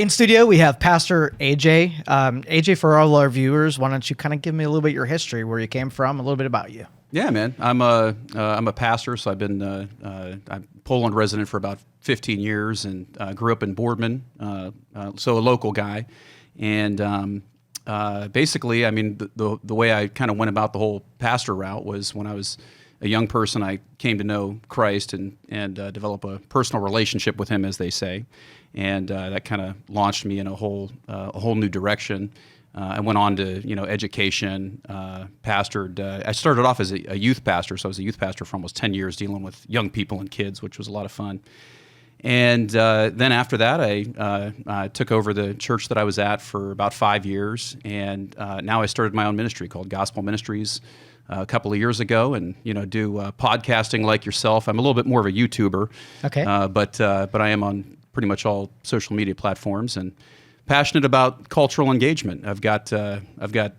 In studio, we have Pastor AJ. AJ, for all our viewers, why don't you kind of give me a little bit of your history, where you came from, a little bit about you. Yeah, man. I'm a pastor, so I've been I'm a Poland resident for about 15 years, and grew up in Boardman, so a local guy. And basically, I mean, the way I kind of went about the whole pastor route was when I was a young person, I came to know Christ and develop a personal relationship with Him, as they say, and that kind of launched me in a whole new direction. I went on to education, pastored. I started off as a youth pastor, so I was a youth pastor for almost 10 years, dealing with young people and kids, which was a lot of fun. And then after that, I took over the church that I was at for about 5 years, and now I started my own ministry called Gospel Ministries a couple of years ago, and do podcasting like yourself. I'm a little bit more of a YouTuber, Okay. but I am on pretty much all social media platforms, and passionate about cultural engagement. I've got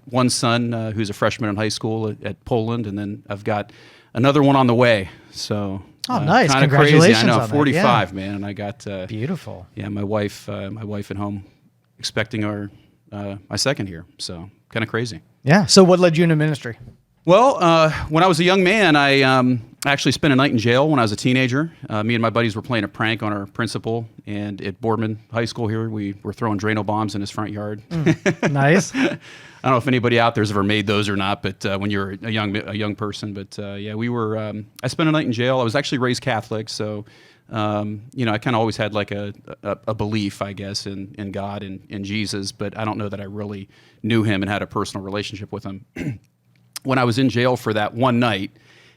one son who's a freshman in high school at Poland, and then I've got another one on the way. So. Oh, nice! Kind of Congratulations crazy. I know, on 45, that. man, and I got Beautiful. Yeah, my wife at home, expecting my second here. So kind of crazy. Yeah. So, what led you into ministry? Well, when I was a young man, I actually spent a night in jail when I was a teenager. Me and my buddies were playing a prank on our principal, and at Boardman High School here, we were throwing Drano bombs in his front yard. Nice. I don't know if anybody out there's ever made those or not, but when you're a young person, but yeah, we were. I spent a night in jail. I was actually raised Catholic, so I kind of always had like a belief, I guess, in God and in Jesus, but I don't know that I really knew Him and had a personal relationship with Him. When I was in jail for that one night,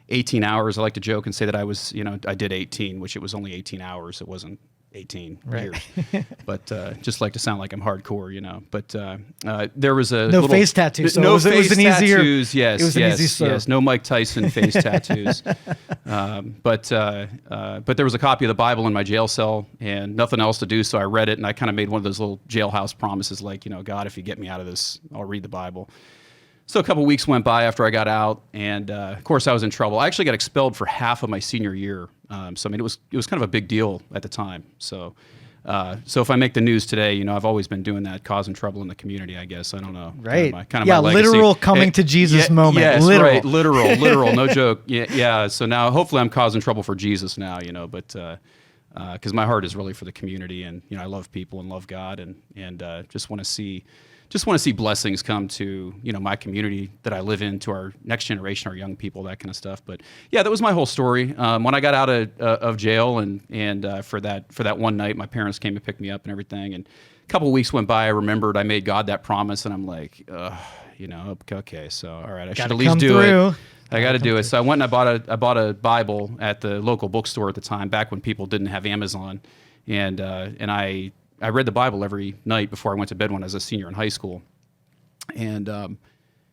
18 hours, I like to joke and say that I was, I did 18, which it was only 18 hours. It wasn't 18 years. But just like to sound like I'm hardcore, But there was a no face tattoo, so no it was face an easier, tattoos. Yes, it was an easy serve. yes. No Mike Tyson face tattoos. But there was a copy of the Bible in my jail cell and nothing else to do, so I read it, and I kind of made one of those little jailhouse promises, like, God, if you get me out of this, I'll read the Bible. So a couple of weeks went by after I got out, and of course I was in trouble. I actually got expelled for half of my senior year. So I mean, it was kind of a big deal at the time. So if I make the news today, I've always been doing that, causing trouble in the community, I guess. I don't know. Right. Kind of my legacy. Literal coming to Jesus moment. Yes, literal. Right. Literal. No joke. Yeah. So now, hopefully, I'm causing trouble for Jesus now. But because my heart is really for the community, and I love people and love God, and just want to see blessings come to my community that I live in, to our next generation, our young people, that kind of stuff. But yeah, that was my whole story. When I got out of jail, and for that one night, my parents came to pick me up and everything. And a couple of weeks went by. I remembered I made God that promise, and I'm like, okay, so all right, I should at least do it. I got to do it. So I went and I bought a Bible at the local bookstore at the time, back when people didn't have Amazon, and I read the Bible every night before I went to bed when I was a senior in high school. And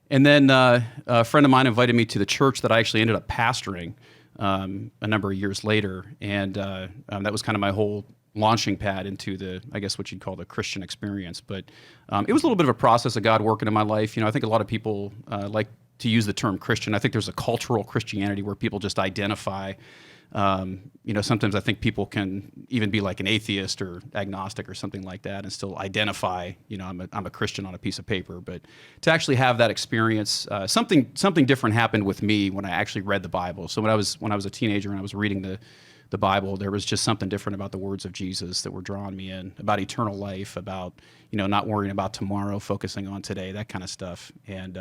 then a friend of mine invited me to the church that I actually ended up pastoring a number of years later. And that was kind of my whole launching pad into I guess what you'd call the Christian experience. But it was a little bit of a process of God working in my life. I think a lot of people like to use the term Christian. I think there's a cultural Christianity where people just identify. Sometimes I think people can even be like an atheist or agnostic or something like that and still identify, I'm a Christian on a piece of paper. But to actually have that experience, something different happened with me when I actually read the Bible. So when I was a teenager and I was reading the Bible, there was just something different about the words of Jesus that were drawing me in, about eternal life, about, not worrying about tomorrow, focusing on today, that kind of stuff. And,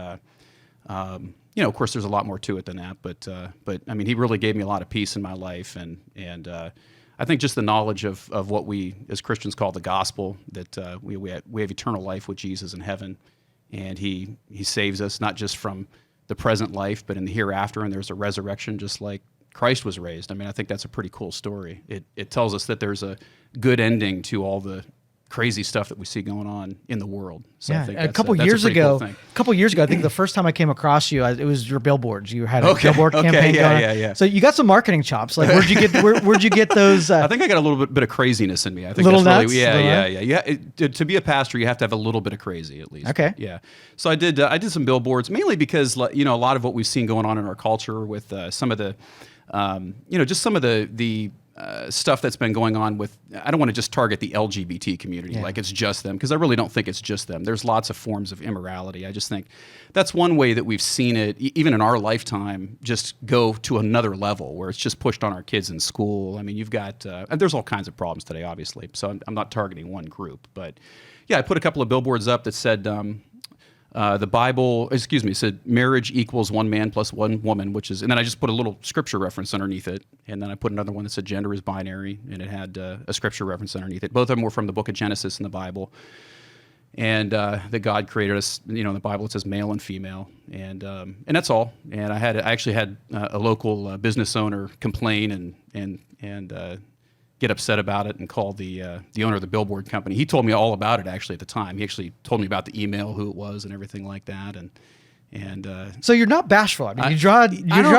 of course, there's a lot more to it than that, but I mean, He really gave me a lot of peace in my life, and I think just the knowledge of what we as Christians call the gospel, that we have eternal life with Jesus in heaven, and He saves us not just from the present life, but in the hereafter, and there's a resurrection, just like Christ was raised. I mean, I think that's a pretty cool story. It tells us that there's a good ending to all the crazy stuff that we see going on in the world. So I think a couple years ago, I think the first time I came across you, it was your billboards. You had a billboard campaign going on. So you got some marketing chops. Like, where'd you get those? I think I got a little bit of craziness in me. I think little that's nuts, really, yeah. To be a pastor, you have to have a little bit of crazy at least. Okay. Yeah. So I did some billboards, mainly because a lot of what we've seen going on in our culture with some of the, just some of the stuff that's been going on with, I don't want to just target the LGBT community, like it's just them, because I really don't think it's just them. There's lots of forms of immorality. I just think that's one way that we've seen it, even in our lifetime, just go to another level where it's just pushed on our kids in school. I mean, you've got, and there's all kinds of problems today, obviously, so I'm not targeting one group. But yeah, I put a couple of billboards up that said, the Bible, said marriage equals one man plus one woman, and then I just put a little scripture reference underneath it. And then I put another one that said gender is binary, and it had a scripture reference underneath it. Both of them were from the book of Genesis in the Bible. And that God created us, in the Bible it says male and female. And that's all. And I actually had a local business owner complain and get upset about it and call the owner of the billboard company. He told me all about it actually at the time. He actually told me about the email, who it was, and everything like that. And so you're not bashful. I mean, you draw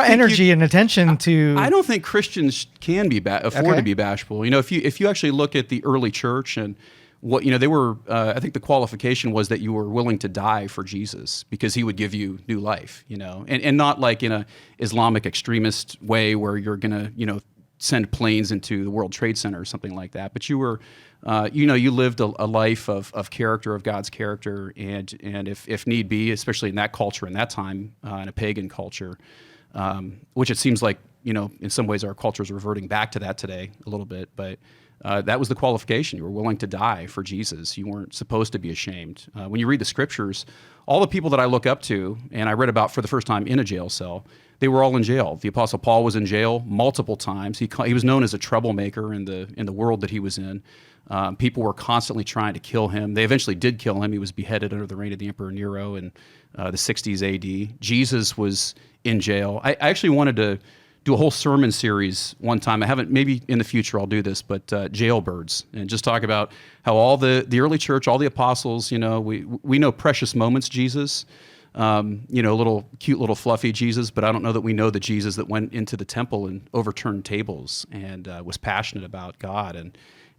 energy and attention to. I don't think Christians can be afford to be bashful. If you actually look at the early church and what they were, I think the qualification was that you were willing to die for Jesus because he would give you new life. And not like in a Islamic extremist way where you're gonna send planes into the World Trade Center or something like that. But you were, you lived a life of character, of God's character, and if need be, especially in that culture, in that time, in a pagan culture, which it seems like, in some ways our culture is reverting back to that today a little bit, but that was the qualification. You were willing to die for Jesus. You weren't supposed to be ashamed. When you read the scriptures, all the people that I look up to, and I read about for the first time in a jail cell, they were all in jail. The Apostle Paul was in jail multiple times. He was known as a troublemaker in the world that he was in. People were constantly trying to kill him. They eventually did kill him. He was beheaded under the reign of the Emperor Nero in the 60s AD. Jesus was in jail. I actually wanted to do a whole sermon series one time. I haven't, maybe in the future I'll do this, but jailbirds, and just talk about how all the early church, all the apostles, we know precious moments Jesus, little cute little fluffy Jesus, but I don't know that we know the Jesus that went into the temple and overturned tables and was passionate about God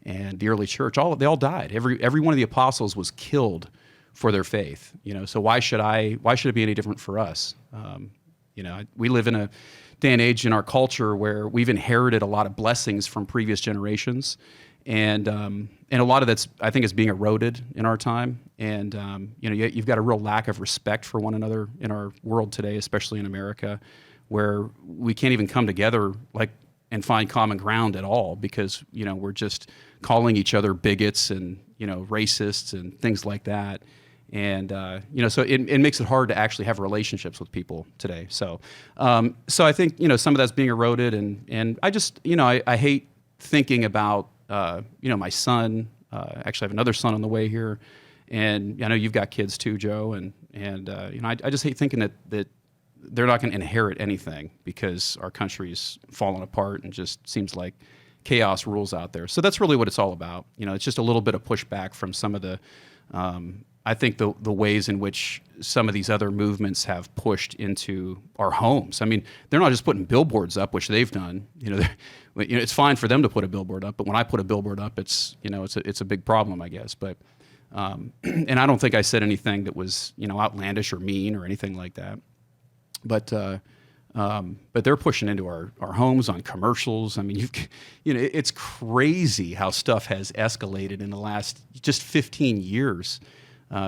and the early church. They all died. Every one of the apostles was killed for their faith. So why should it be any different for us? We live in a day and age in our culture where we've inherited a lot of blessings from previous generations, and a lot of that's, I think, is being eroded in our time. And you've got a real lack of respect for one another in our world today, especially in America, where we can't even come together and find common ground at all because we're just calling each other bigots and racists and things like that. And so it makes it hard to actually have relationships with people today. So I think some of that's being eroded, and I just I hate thinking about my son. Actually, I have another son on the way here, and I know you've got kids too, Joe. And I just hate thinking that they're not going to inherit anything because our country's fallen apart and just seems like chaos rules out there. So that's really what it's all about. It's just a little bit of pushback from some of the. I think the ways in which some of these other movements have pushed into our homes. I mean, they're not just putting billboards up, which they've done. It's fine for them to put a billboard up, but when I put a billboard up, it's a big problem, I guess. But and I don't think I said anything that was outlandish or mean or anything like that. But they're pushing into our homes on commercials. I mean, it's crazy how stuff has escalated in the last just 15 years.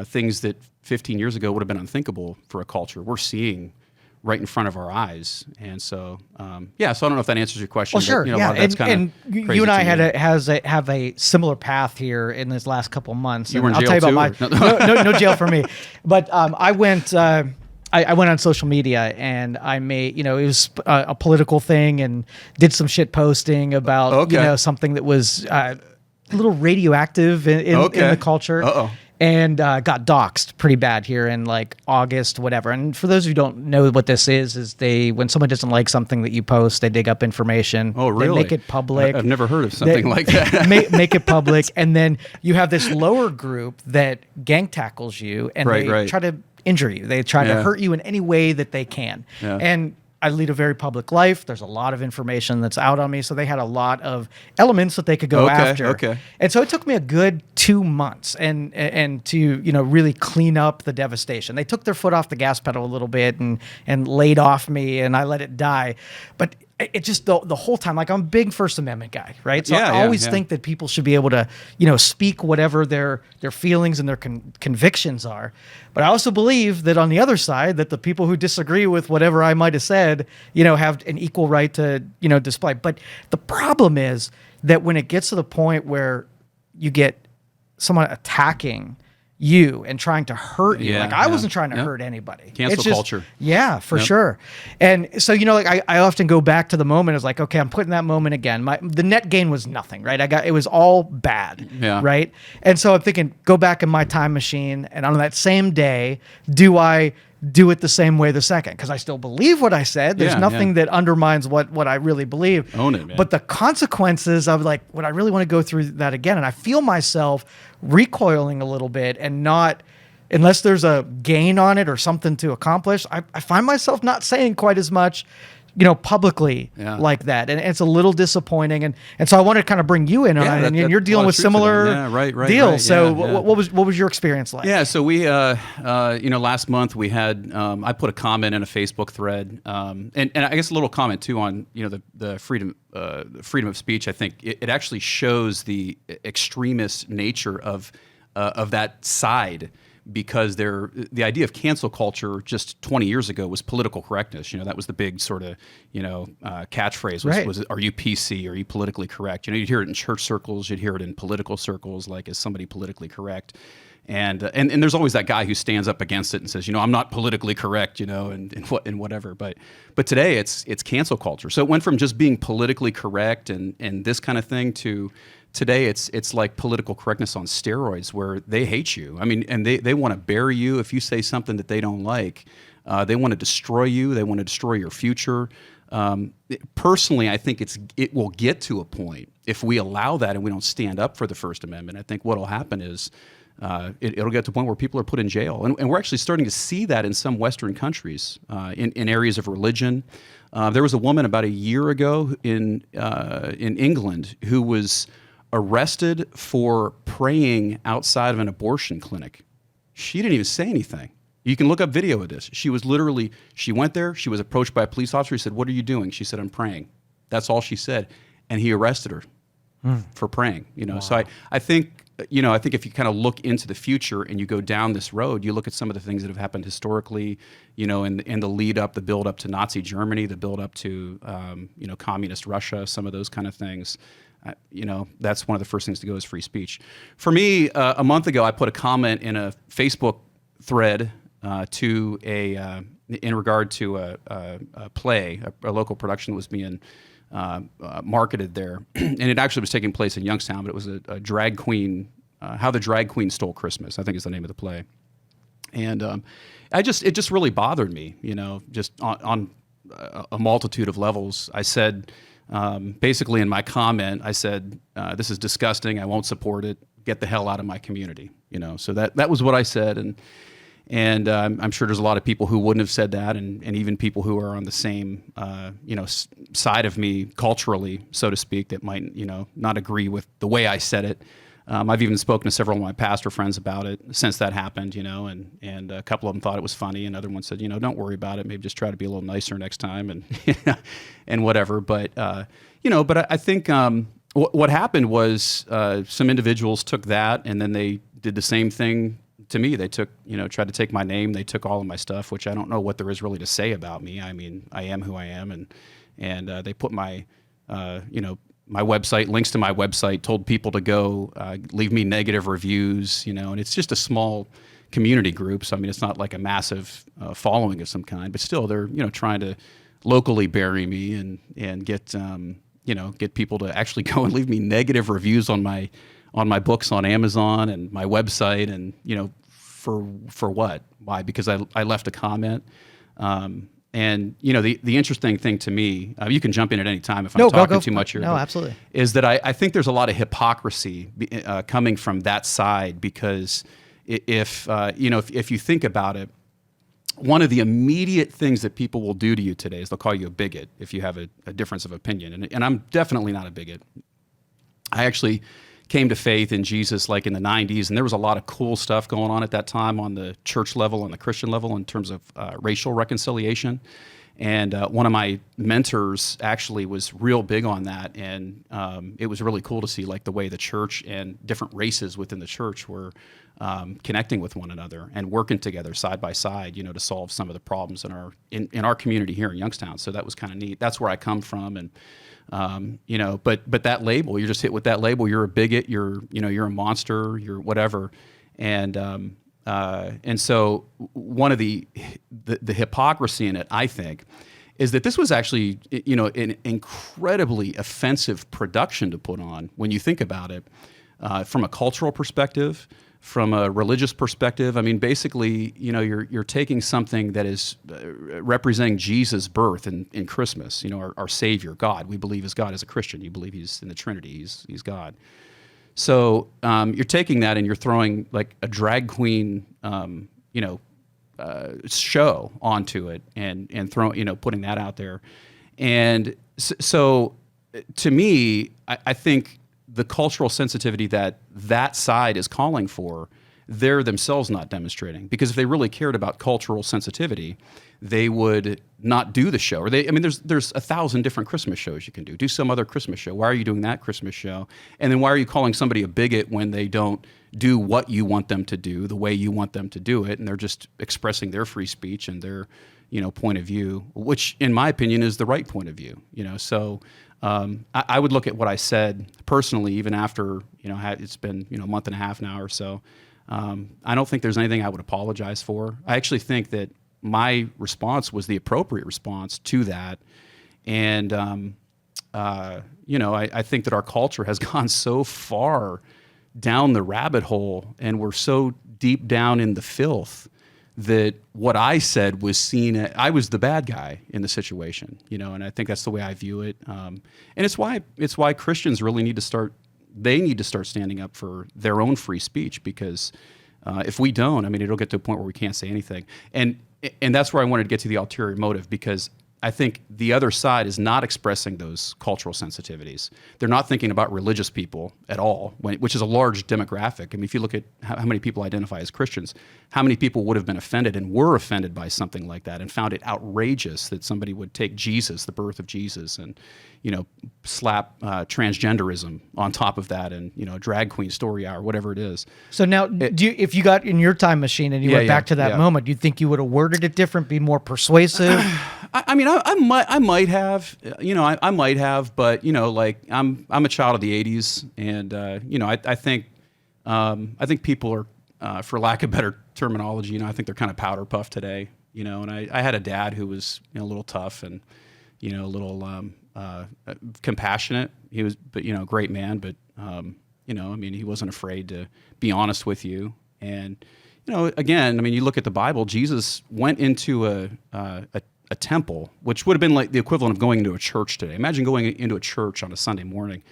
Things that 15 years ago would have been unthinkable for a culture, we're seeing right in front of our eyes. And so, so I don't know if that answers your question. Well, sure, but, yeah. And you and I have a similar path here in this last couple of months. You were in jail I'll tell you about no jail for me. But I went on social media and I made, it was a political thing and did some shit posting about, something that was a little radioactive in the culture. Uh-oh. And got doxxed pretty bad here in August, whatever. And for those who don't know what this is when someone doesn't like something that you post, they dig up information. Oh, really? They make it public. I've never heard of something like that. make it public. And then you have this lower group that gang tackles you and they try to injure you. They try to hurt you in any way that they can. Yeah. And I lead a very public life. There's a lot of information that's out on me. So they had a lot of elements that they could go after. Okay. And so it took me a good 2 months and to, really clean up the devastation. They took their foot off the gas pedal a little bit and laid off me and I let it die. But it just the whole time, like I'm a big First Amendment guy, right? So Yeah, I always yeah. think that people should be able to, speak whatever their feelings and their convictions are. But I also believe that on the other side, that the people who disagree with whatever I might have said, have an equal right to, display. But the problem is that when it gets to the point where you get someone attacking you and trying to hurt you. Like I wasn't trying to hurt anybody. Cancel culture. Yeah, for sure. And so, like I often go back to the moment as like, okay, I'm putting that moment again. The net gain was nothing, right? It was all bad. Yeah. Right. And so I'm thinking, go back in my time machine, and on that same day, do I do it the same way the second? Because I still believe what I said. There's nothing that undermines what I really believe. Own it, man. But the consequences of like, would I really want to go through that again? And I feel myself recoiling a little bit, and not, unless there's a gain on it or something to accomplish, I find myself not saying quite as much, publicly like that. And it's a little disappointing. And so I want to kind of bring you in on it. And you're dealing with similar deals. So what was your experience like? Yeah. So we, last month we had, I put a comment in a Facebook thread, and I guess a little comment too on, the freedom of speech. I think it actually shows the extremist nature of that side. Because the idea of cancel culture just 20 years ago was political correctness. That was the big sort of, catchphrase was are you PC? Are you politically correct? You'd hear it in church circles. You'd hear it in political circles, like, is somebody politically correct? And there's always that guy who stands up against it and says, I'm not politically correct, and whatever. But today it's cancel culture. So it went from just being politically correct and this kind of thing to today it's like political correctness on steroids, where they hate you. I mean, and they want to bury you if you say something that they don't like. They want to destroy you. They want to destroy your future. Personally, I think it will get to a point, if we allow that and we don't stand up for the First Amendment, I think what will happen is it'll get to a point where people are put in jail. And we're actually starting to see that in some Western countries, in areas of religion. There was a woman about a year ago in England who was arrested for praying outside of an abortion clinic. She didn't even say anything. You can look up video of this. She went there, she was approached by a police officer. He said, "What are you doing?" She said, "I'm praying." That's all she said. And he arrested her for praying. Wow. So I think if you kind of look into the future and you go down this road, you look at some of the things that have happened historically, in the lead up, the build up to Nazi Germany, the build up to, communist Russia, some of those kind of things. That's one of the first things to go is free speech. For me, a month ago, I put a comment in a Facebook thread in regard to a play, a local production that was being marketed there, and it actually was taking place in Youngstown, but it was a drag queen, How the Drag Queen Stole Christmas, I think is the name of the play. And it just really bothered me, just on a multitude of levels. I said, basically in my comment, I said, this is disgusting. I won't support it. Get the hell out of my community. So that was what I said. And I'm sure there's a lot of people who wouldn't have said that, and even people who are on the same, side of me culturally, so to speak, that might, not agree with the way I said it. I've even spoken to several of my pastor friends about it since that happened, and a couple of them thought it was funny, and other ones said, don't worry about it. Maybe just try to be a little nicer next time, and and whatever. But but I think what happened was some individuals took that, and then they did the same thing to me. They took, tried to take my name. They took all of my stuff, which I don't know what there is really to say about me. I mean, I am who I am, and they put my, my website, links to my website, told people to go leave me negative reviews, and it's just a small community group. So, I mean, it's not like a massive following of some kind, but still they're, trying to locally bury me and get, get people to actually go and leave me negative reviews on my books on Amazon and my website, and, for what? Why? Because I left a comment. And the interesting thing to me, you can jump in at any time if I'm talking too much here. No, absolutely. Is that I think there's a lot of hypocrisy coming from that side, because if you think about it, one of the immediate things that people will do to you today is they'll call you a bigot if you have a difference of opinion, and I'm definitely not a bigot. I actually came to faith in Jesus like in the 90s, and there was a lot of cool stuff going on at that time on the church level and the Christian level in terms of racial reconciliation. And one of my mentors actually was real big on that, and it was really cool to see like the way the church and different races within the church were connecting with one another and working together side by side, to solve some of the problems in our community here in Youngstown. So that was kind of neat. That's where I come from, and but that label, you're just hit with that label. You're a bigot. You're a monster. You're whatever, and so one of the hypocrisy in it, I think, is that this was actually, an incredibly offensive production to put on when you think about it, from a cultural perspective, from a religious perspective. I mean, basically, you're taking something that is representing Jesus' birth in Christmas, our Savior, God. We believe is God as a Christian. You believe he's in the Trinity. He's God. So you're taking that and you're throwing like a drag queen, show onto it and throwing, putting that out there. And so to me, I think the cultural sensitivity that side is calling for, they're themselves not demonstrating. Because if they really cared about cultural sensitivity, they would not do the show. Or there's 1,000 different Christmas shows you can do. Do some other Christmas show. Why are you doing that Christmas show? And then why are you calling somebody a bigot when they don't do what you want them to do, the way you want them to do it, and they're just expressing their free speech and their, point of view, which in my opinion is the right point of view. So I would look at what I said personally, even after it's been a month and a half now or so. I don't think there's anything I would apologize for. I actually think that my response was the appropriate response to that. And, I think that our culture has gone so far down the rabbit hole and we're so deep down in the filth that what I said was seen as, I was the bad guy in the situation, and I think that's the way I view it. And it's why Christians really need to start standing up for their own free speech, because if we don't, it'll get to a point where we can't say anything. And that's where I wanted to get to the ulterior motive, because I think the other side is not expressing those cultural sensitivities. They're not thinking about religious people at all, which is a large demographic. If you look at how many people identify as Christians, how many people would have been offended and were offended by something like that and found it outrageous that somebody would take Jesus, the birth of Jesus, and slap transgenderism on top of that, and drag queen story hour, whatever it is. So now, if you got in your time machine and you went back to that moment, do you think you would have worded it different, be more persuasive? I might have, I might have, but I'm a child of the '80s, and I think people are, for lack of better terminology, I think they're kind of powder puff today, and I had a dad who was a little tough and a little compassionate. He was, but a great man, but he wasn't afraid to be honest with you. And again, you look at the Bible. Jesus went into a temple, which would have been like the equivalent of going into a church today. Imagine going into a church on a Sunday morning,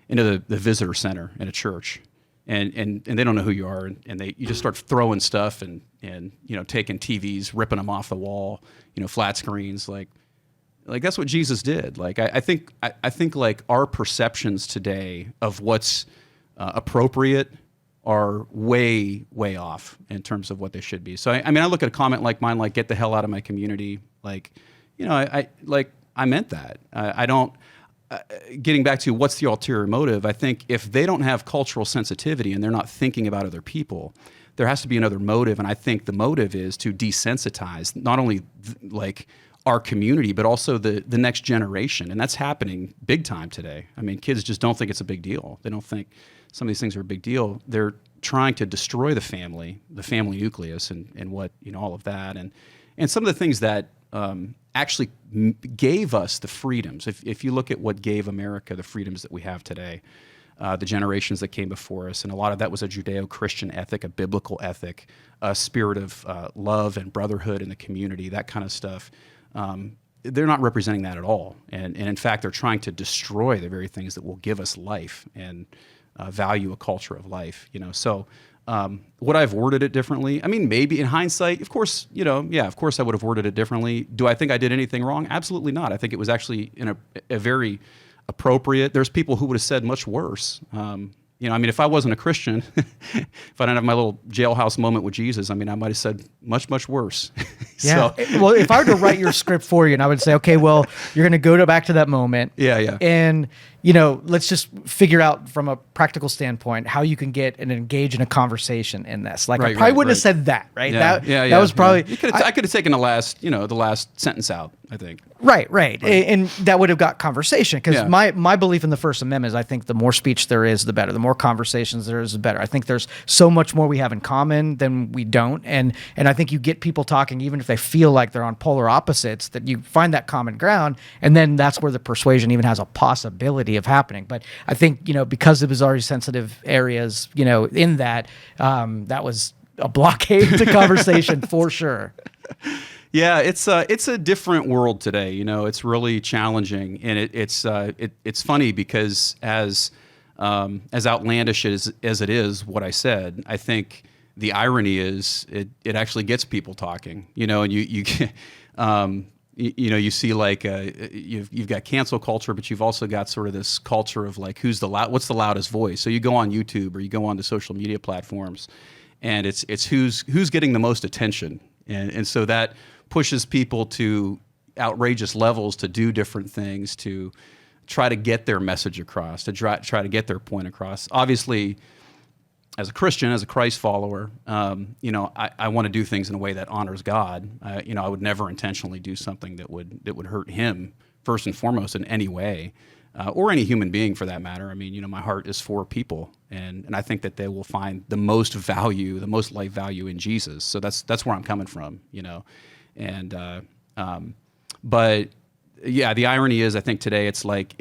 into the visitor center in a church, and they don't know who you are, and you just start throwing stuff and taking TVs, ripping them off the wall, flat screens, like that's what Jesus did. Like I think like our perceptions today of what's appropriate are way off in terms of what they should be. So I look at a comment like mine, like "get the hell out of my community." Like, I meant that. I don't. Getting back to what's the ulterior motive, I think if they don't have cultural sensitivity and they're not thinking about other people, there has to be another motive. And I think the motive is to desensitize not only our community, but also the next generation. And that's happening big time today. Kids just don't think it's a big deal. They don't think some of these things are a big deal. They're trying to destroy the family nucleus, and what, all of that. And some of the things that actually gave us the freedoms. If you look at what gave America the freedoms that we have today, the generations that came before us, and a lot of that was a Judeo-Christian ethic, a biblical ethic, a spirit of love and brotherhood in the community, that kind of stuff. They're not representing that at all. And in fact, they're trying to destroy the very things that will give us life and value a culture of life. So would I have worded it differently? Maybe in hindsight, of course, of course I would have worded it differently. Do I think I did anything wrong? Absolutely not. I think it was actually in a very appropriate. There's people who would have said much worse. You know, I mean, if I wasn't a Christian, if I didn't have my little jailhouse moment with Jesus, I mean, I might have said much, much worse. Yeah. So, well, if I were to write your script for you, and I would say, okay, well, you're going to go back to that moment. Yeah. And, you know, let's just figure out from a practical standpoint how you can get and engage in a conversation in this. Like, I probably wouldn't have said that, right? Yeah. That was probably... I could have taken the last sentence out, I think. Right. And that would have got conversation, because my belief in the First Amendment is I think the more speech there is, the better. The more conversations there is, the better. I think there's so much more we have in common than we don't. And I think you get people talking, even if they feel like they're on polar opposites, that you find that common ground, and then that's where the persuasion even has a possibility of happening. But I think, you know, because it was already sensitive areas, you know, in that was a blockade to conversation for sure. Yeah, it's a different world today. You know, it's really challenging, and it's funny because as outlandish as it is, what I said, I think the irony is it actually gets people talking. You know, and you see like you've got cancel culture, but you've also got sort of this culture of like what's the loudest voice. So you go on YouTube or you go on to social media platforms, and it's who's getting the most attention, and so that pushes people to outrageous levels to do different things to try to get their message across, to try to get their point across. Obviously, as a Christian, as a Christ follower, you know, I want to do things in a way that honors God. You know, I would never intentionally do something that would hurt Him first and foremost in any way, or any human being for that matter. I mean, you know, my heart is for people, and I think that they will find the most value, the most life value in Jesus. So that's where I'm coming from, you know. And but yeah, the irony is, I think today it's like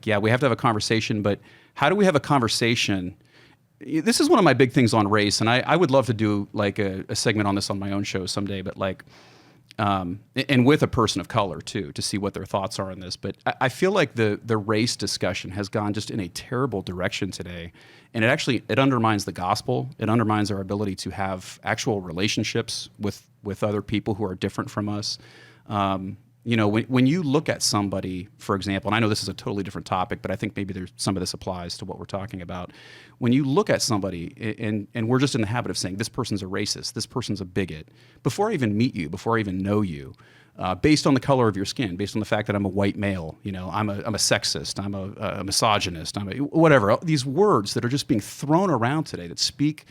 yeah, we have to have a conversation, but how do we have a conversation? This is one of my big things on race, and I would love to do like a segment on this on my own show someday, but like and with a person of color too, to see what their thoughts are on this. But I feel like the race discussion has gone just in a terrible direction today, and it undermines the gospel. It undermines our ability to have actual relationships with other people who are different from us. You know, when you look at somebody, for example, and I know this is a totally different topic, but I think maybe some of this applies to what we're talking about. When you look at somebody, and we're just in the habit of saying, this person's a racist, this person's a bigot, before I even meet you, before I even know you, based on the color of your skin, based on the fact that I'm a white male, you know, I'm a sexist, I'm a misogynist, whatever. These words that are just being thrown around today that speak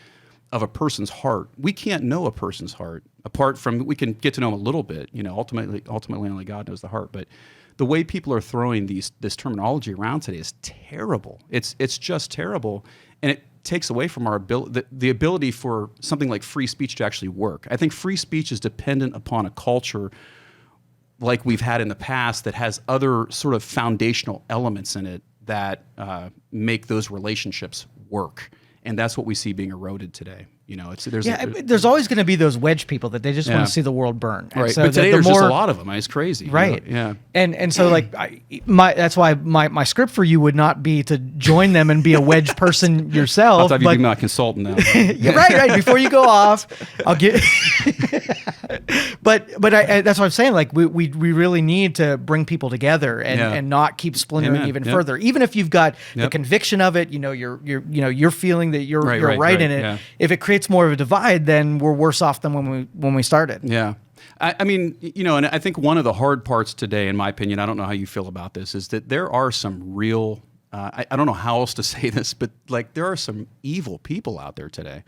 of a person's heart. We can't know a person's heart apart from, we can get to know them a little bit, you know, ultimately only God knows the heart. But the way people are throwing this terminology around today is terrible. It's just terrible. And it takes away from our ability, the ability for something like free speech to actually work. I think free speech is dependent upon a culture like we've had in the past that has other sort of foundational elements in it that make those relationships work. And that's what we see being eroded today. You know, there's always going to be those wedge people that they just want to see the world burn. And right. So but today there's just a lot of them. It's crazy. Right. You know? Yeah. And so like that's why my script for you would not be to join them and be a wedge person yourself. I'll have you be my consultant now. right. Before you go off, I'll get. But that's what I'm saying. Like we really need to bring people together and not keep splintering even further. Even if you've got the conviction of it, you know, you're feeling that you're right in it. Yeah. If it creates more of a divide, then we're worse off than when we started. Yeah. I mean, you know, and I think one of the hard parts today, in my opinion, I don't know how you feel about this, is that there are some real, I don't know how else to say this, but like there are some evil people out there today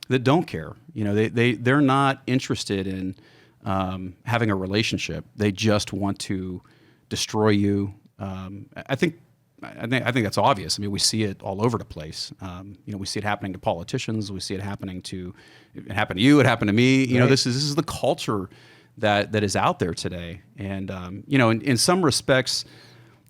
that don't care. You know, they're not interested in having a relationship. They just want to destroy you. I think that's obvious. I mean, we see it all over the place. You know, we see it happening to politicians. We see it happening to, it happened to you. It happened to me. You know, this is the culture that is out there today. And you know, in some respects,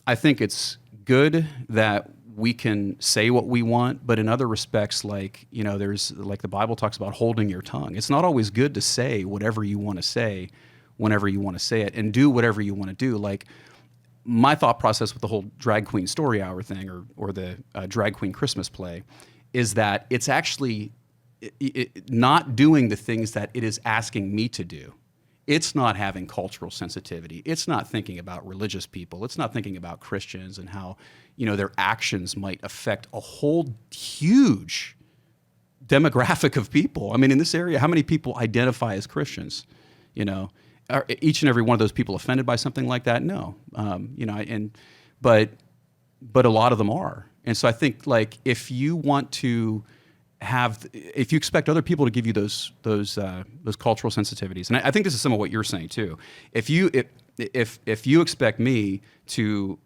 I think it's good that we can say what we want, but in other respects, like, you know, there's like the Bible talks about holding your tongue. It's not always good to say whatever you want to say, whenever you want to say it, and do whatever you want to do. Like, my thought process with the whole drag queen story hour thing or the drag queen Christmas play is that it's actually not doing the things that it is asking me to do. it's not having cultural sensitivity. It's not thinking about religious people. It's not thinking about Christians and how, their actions might affect a whole huge demographic of people. I mean, in this area, how many people identify as Christians? Are each and every one of those people offended by something like that? No. But a lot of them are. And so I think, like, if you expect other people to give you those cultural sensitivities, and I think this is some of what you're saying too. If you expect me to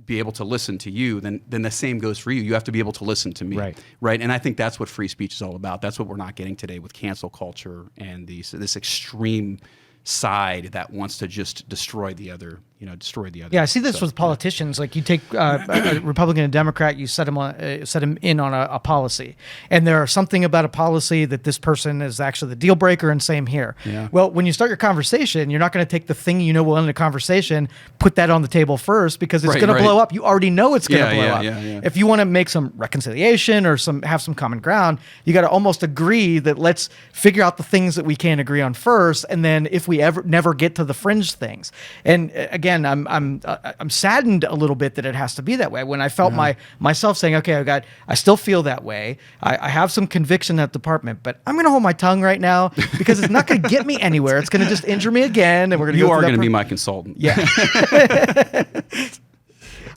be able to listen to you, then the same goes for you. You have to be able to listen to me, right? And I think that's what free speech is all about. That's what we're not getting today with cancel culture and this extreme side that wants to just destroy the other. Yeah, I see this with politicians. Like, you take a Republican and Democrat, you set them in on a policy, and there's something about a policy that this person is actually the deal breaker, and same here. Yeah. Well, when you start your conversation, you're not going to take the thing will end the conversation, put that on the table first, because it's going to blow up. You already know it's going to blow up. Yeah. If you want to make some reconciliation or have some common ground, you got to almost agree that let's figure out the things that we can agree on first, and then if we never get to the fringe things. And again, I'm saddened a little bit that it has to be that way. When I felt myself saying, okay, I still feel that way. I have some conviction in that department, but I'm going to hold my tongue right now because it's not going to get me anywhere. It's going to just injure me again, and we're going to. You are going to be my consultant. Yeah.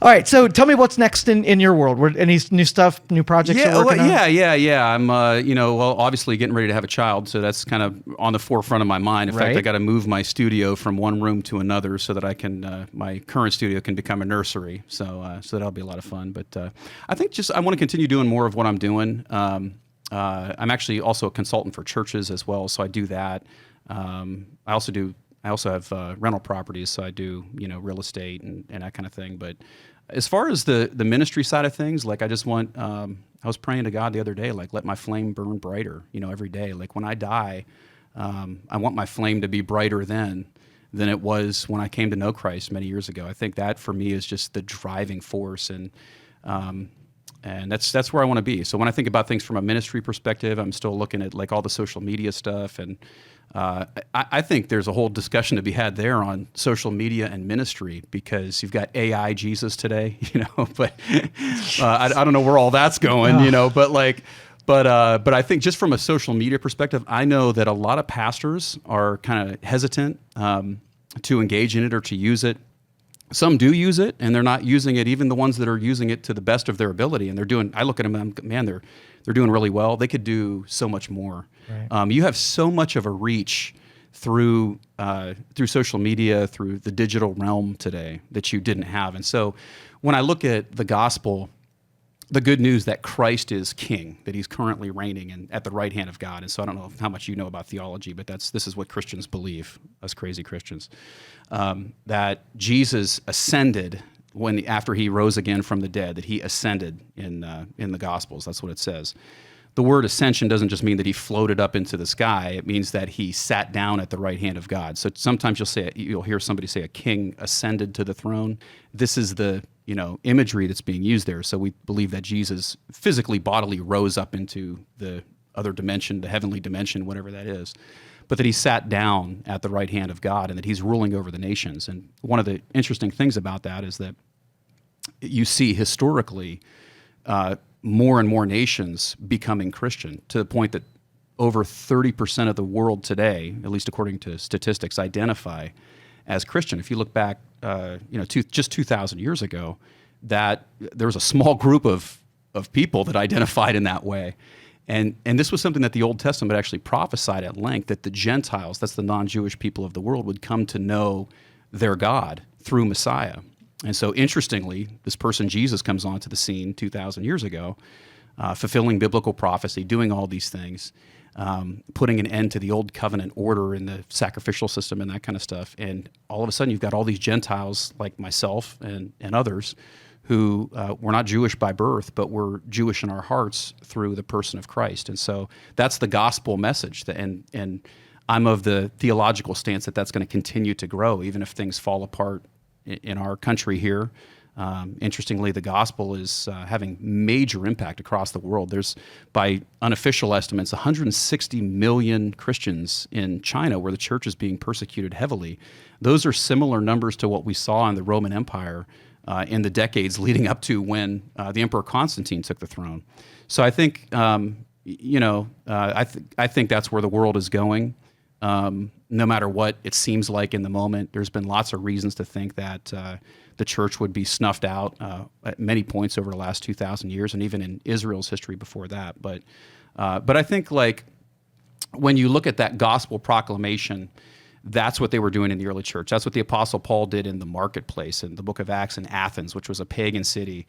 All right, so tell me what's next in your world. Any new stuff, new projects you're working on? Yeah. I'm, obviously getting ready to have a child, so that's kind of on the forefront of my mind. In fact, I got to move my studio from one room to another so that I can, my current studio can become a nursery. So that'll be a lot of fun. But I think I want to continue doing more of what I'm doing. I'm actually also a consultant for churches as well, so I do that. I also have rental properties, so I do real estate and that kind of thing. But as far as the ministry side of things, like, I just want I was praying to God the other day, like, let my flame burn brighter, every day. Like, when I die, I want my flame to be brighter than it was when I came to know Christ many years ago. I think that for me is just the driving force, and that's where I want to be. So when I think about things from a ministry perspective, I'm still looking at, like, all the social media stuff, and I think there's a whole discussion to be had there on social media and ministry, because you've got AI Jesus today, but I don't know where all that's going, but I think just from a social media perspective, I know that a lot of pastors are kind of hesitant to engage in it or to use it. Some do use it, and they're not using it, even the ones that are using it to the best of their ability. And I look at them and, man, they're doing really well. They could do so much more. Right. You have so much of a reach through social media, through the digital realm today that you didn't have. And so when I look at the gospel, the good news that Christ is king, that he's currently reigning and at the right hand of God. And so I don't know how much you know about theology, but this is what Christians believe, us crazy Christians, that Jesus ascended after he rose again from the dead, that he ascended in the Gospels. That's what it says. The word ascension doesn't just mean that he floated up into the sky. It means that he sat down at the right hand of God. So sometimes you'll hear somebody say a king ascended to the throne. This is the imagery that's being used there. So we believe that Jesus physically, bodily rose up into the other dimension, the heavenly dimension, whatever that is, but that he sat down at the right hand of God and that he's ruling over the nations. And one of the interesting things about that is that you see historically more and more nations becoming Christian, to the point that over 30% of the world today, at least according to statistics, identify as Christian. If you look back, just 2,000 years ago, that there was a small group of people that identified in that way. And this was something that the Old Testament actually prophesied at length, that the Gentiles, that's the non-Jewish people of the world, would come to know their God through Messiah. And so interestingly, this person Jesus comes onto the scene 2,000 years ago, fulfilling biblical prophecy, doing all these things, putting an end to the old covenant order in the sacrificial system and that kind of stuff. And all of a sudden you've got all these Gentiles like myself and others who were not Jewish by birth, but were Jewish in our hearts through the person of Christ. And so that's the gospel message. And I'm of the theological stance that that's going to continue to grow, even if things fall apart in our country here. Interestingly, the gospel is having major impact across the world. There's, by unofficial estimates, 160 million Christians in China where the church is being persecuted heavily. Those are similar numbers to what we saw in the Roman Empire in the decades leading up to when the Emperor Constantine took the throne. So I think, I think that's where the world is going. No matter what it seems like in the moment, there's been lots of reasons to think that the church would be snuffed out at many points over the last 2,000 years, and even in Israel's history before that. But I think, like, when you look at that gospel proclamation, that's what they were doing in the early church. That's what the Apostle Paul did in the marketplace in the book of Acts in Athens, which was a pagan city.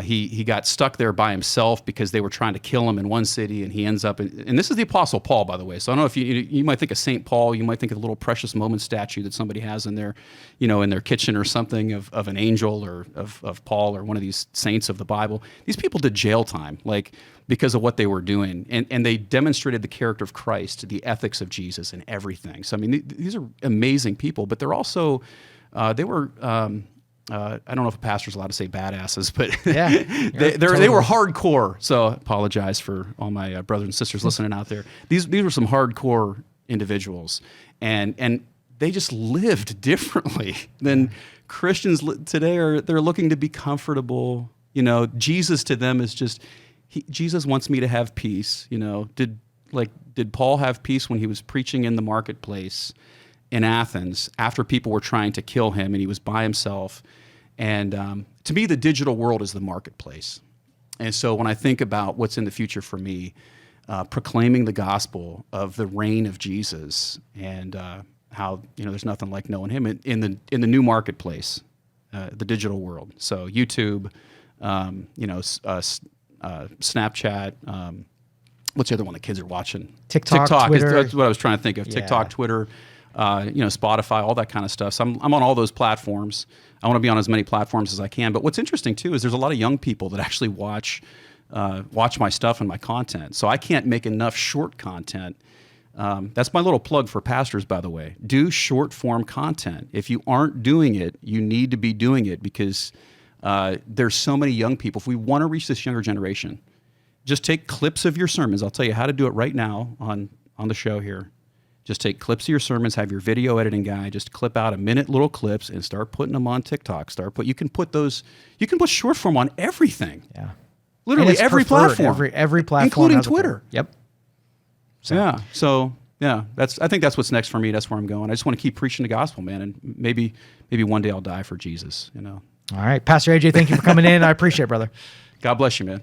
He got stuck there by himself because they were trying to kill him in one city, and he ends up and this is the Apostle Paul, by the way. So I don't know if you might think of St. Paul, you might think of the little Precious Moments statue that somebody has in their, in their kitchen or something of an angel or of Paul or one of these saints of the Bible. These people did jail time, because of what they were doing, and they demonstrated the character of Christ, the ethics of Jesus, and everything. So I mean, these are amazing people, but they're also they were. I don't know if a pastor's allowed to say badasses, but yeah, they were hardcore. So I apologize for all my brothers and sisters listening out there. These were some hardcore individuals, and they just lived differently than Christians today are. They're looking to be comfortable. Jesus to them is just, Jesus wants me to have peace. Did Paul have peace when he was preaching in the marketplace in Athens after people were trying to kill him and he was by himself? And to me, the digital world is the marketplace. And so when I think about what's in the future for me, proclaiming the gospel of the reign of Jesus and how there's nothing like knowing him in the new marketplace, the digital world. So YouTube, Snapchat. What's the other one the kids are watching? TikTok, Twitter. That's what I was trying to think of. TikTok, Twitter, Spotify, all that kind of stuff. So I'm on all those platforms. I want to be on as many platforms as I can. But what's interesting too is there's a lot of young people that actually watch my stuff and my content. So I can't make enough short content. That's my little plug for pastors, by the way. Do short form content. If you aren't doing it, you need to be doing it, because there's so many young people. If we want to reach this younger generation, just take clips of your sermons. I'll tell you how to do it right now on the show here. Just take clips of your sermons, have your video editing guy just clip out a minute little clips and start putting them on TikTok. You can put short form on everything. Yeah. Literally every platform. Every platform. Including Twitter. Yep. So I think that's what's next for me. That's where I'm going. I just want to keep preaching the gospel, man, and maybe one day I'll die for Jesus, All right. Pastor AJ, thank you for coming in. I appreciate it, brother. God bless you, man.